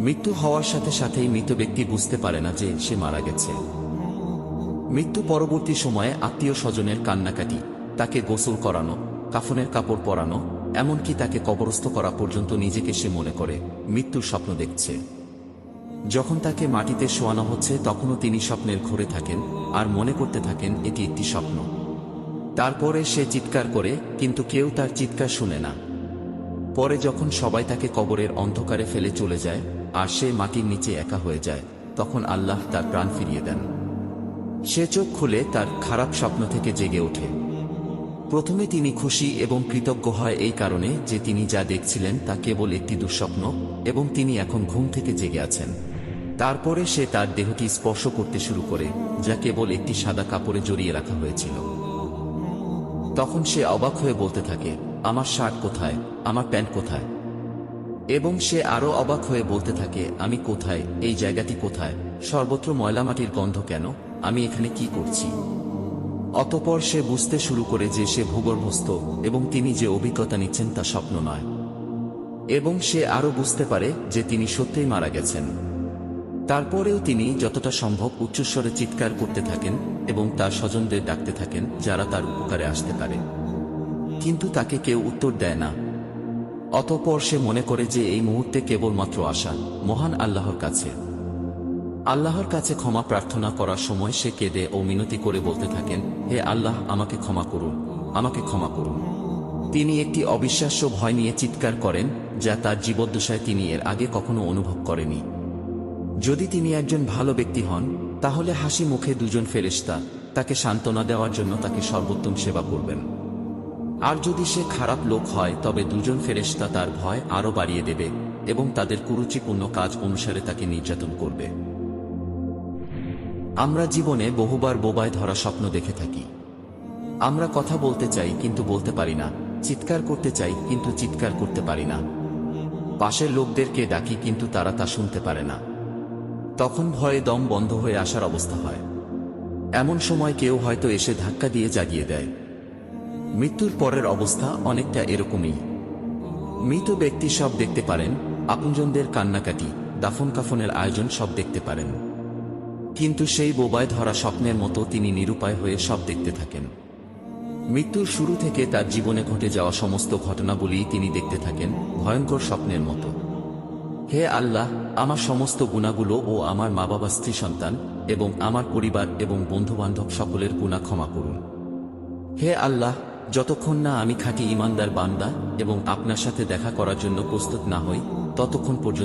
মৃত্যু হওয়ার সাথে সাথেই মৃত ব্যক্তি বুঝতে পারে না যে সে মারা গেছে। মৃত্যু পরবর্তী সময়ে আত্মীয় স্বজনের কান্নাকাটি, তাকে গোসল করানো, কাফনের কাপড় পরানো, এমনকি তাকে কবরস্থ করা পর্যন্ত নিজেকে সে মনে করে মৃত্যুর স্বপ্ন দেখছে। যখন তাকে মাটিতে শোয়ানো হচ্ছে তখনও তিনি স্বপ্নের ঘোরে থাকেন আর মনে করতে থাকেন এটি একটি স্বপ্ন। তারপরে সে চিৎকার করে, কিন্তু কেউ তার চিৎকার শুনে না। পরে যখন সবাই তাকে কবরের অন্ধকারে ফেলে চলে যায় আর সে মাটির নিচে একা হয়ে যায়, তখন আল্লাহ তার প্রাণ ফিরিয়ে দেন। সে চোখ খুলে তার খারাপ স্বপ্ন থেকে জেগে ওঠে। প্রথমে তিনি খুশি এবং কৃতজ্ঞ হয় এই কারণে যে তিনি যা দেখছিলেন তা কেবল একটি দুঃস্বপ্ন এবং তিনি এখন ঘুম থেকে জেগে আছেন। তারপরে সে তার দেহটি স্পর্শ করতে শুরু করে, যা কেবল একটি সাদা কাপড়ে জড়িয়ে রাখা হয়েছিল। তখন সে অবাক হয়ে বলতে থাকে, আমার শার্ট কোথায়, আমার প্যান্ট কোথায়? এবং সে আরো অবাক হয়ে বলতে থাকে, আমি কোথায়, এই জায়গাটি কোথায়, সর্বত্র ময়লা মাটির গন্ধ কেন, আমি এখানে কি করছি? অতঃপর সে বুঝতে শুরু করে যে সে ভূগর্ভস্থ এবং তিনি যে অভিজ্ঞতা নিচ্ছেন তা স্বপ্ন নয়। এবং সে আরো বুঝতে পারে যে তিনি সত্যিই মারা গেছেন। তারপরেও তিনি যতটা সম্ভব উচ্চস্বরে চিৎকার করতে থাকেন এবং তার স্বজনদের ডাকতে থাকেন যারা তার উপকারে আসতে পারে, কিন্তু তাকে কেউ উত্তর দেয় না। অতঃপর সে মনে করে যে এই মুহূর্তে কেবলমাত্র আশা মহান আল্লাহর কাছে। আল্লাহর কাছে ক্ষমা প্রার্থনা করার সময় সে কেঁদে ও মিনতি করে বলতে থাকেন, হে আল্লাহ, আমাকে ক্ষমা করুন, আমাকে ক্ষমা করুন। তিনি একটি অবিশ্বাস্য ভয় নিয়ে চিৎকার করেন যা তার জীবদ্দশায় তিনি এর আগে কখনো অনুভব করেনি। যদি তিনি একজন ভালো ব্যক্তি হন তাহলে হাসি মুখে দুজন ফেরেশতা তাকে সান্ত্বনা দেওয়ার জন্য তাকে সর্বোত্তম সেবা করবেন। আর যদি সে খারাপ লোক হয় তবে দুজন ফেরেশতা তার ভয় আরো বাড়িয়ে দেবে এবং তাদের কুরুচিপূর্ণ কাজ অনুসারে তাকে নির্যাতন করবে। আমরা জীবনে বহুবার বোবায় ধরা স্বপ্ন দেখে থাকি। আমরা কথা বলতে চাই কিন্তু বলতে পারি না, চিৎকার করতে চাই কিন্তু চিৎকার করতে পারি না, পাশের লোকদেরকে ডাকি কিন্তু তারা তা শুনতে পারে না। তখন ভয়ে দম বন্ধ হয়ে আসার অবস্থা হয়। এমন সময় কেউ হয়তো এসে ধাক্কা দিয়ে জাগিয়ে দেয়। মৃত্যুর পরের অবস্থা অনেকটা এরকমই। মৃত ব্যক্তি সব দেখতে পারেন, আপনজনদের কান্নাকাটি, দাফন কাফনের আয়োজন সব দেখতে পারেন, কিন্তু সেই বোবায় ধরা স্বপ্নের মতো তিনি নিরুপায় হয়ে সব দেখতে থাকেন। মৃত্যুর শুরু থেকে তার জীবনে ঘটে যাওয়া সমস্ত ঘটনাবলী তিনি দেখতে থাকেন ভয়ঙ্কর স্বপ্নের মতো। হে আল্লাহ, আমার সমস্ত গুনাহগুলো ও আমার মা বাবা, স্ত্রী, সন্তান এবং আমার পরিবার এবং বন্ধুবান্ধব সকলের গুনাহ ক্ষমা করুন। হে আল্লাহ, যতক্ষণ না আমি খাঁটি ঈমানদার বান্দা এবং আপনার সাথে দেখা করার জন্য প্রস্তুত না হই ততক্ষণ পর্যন্ত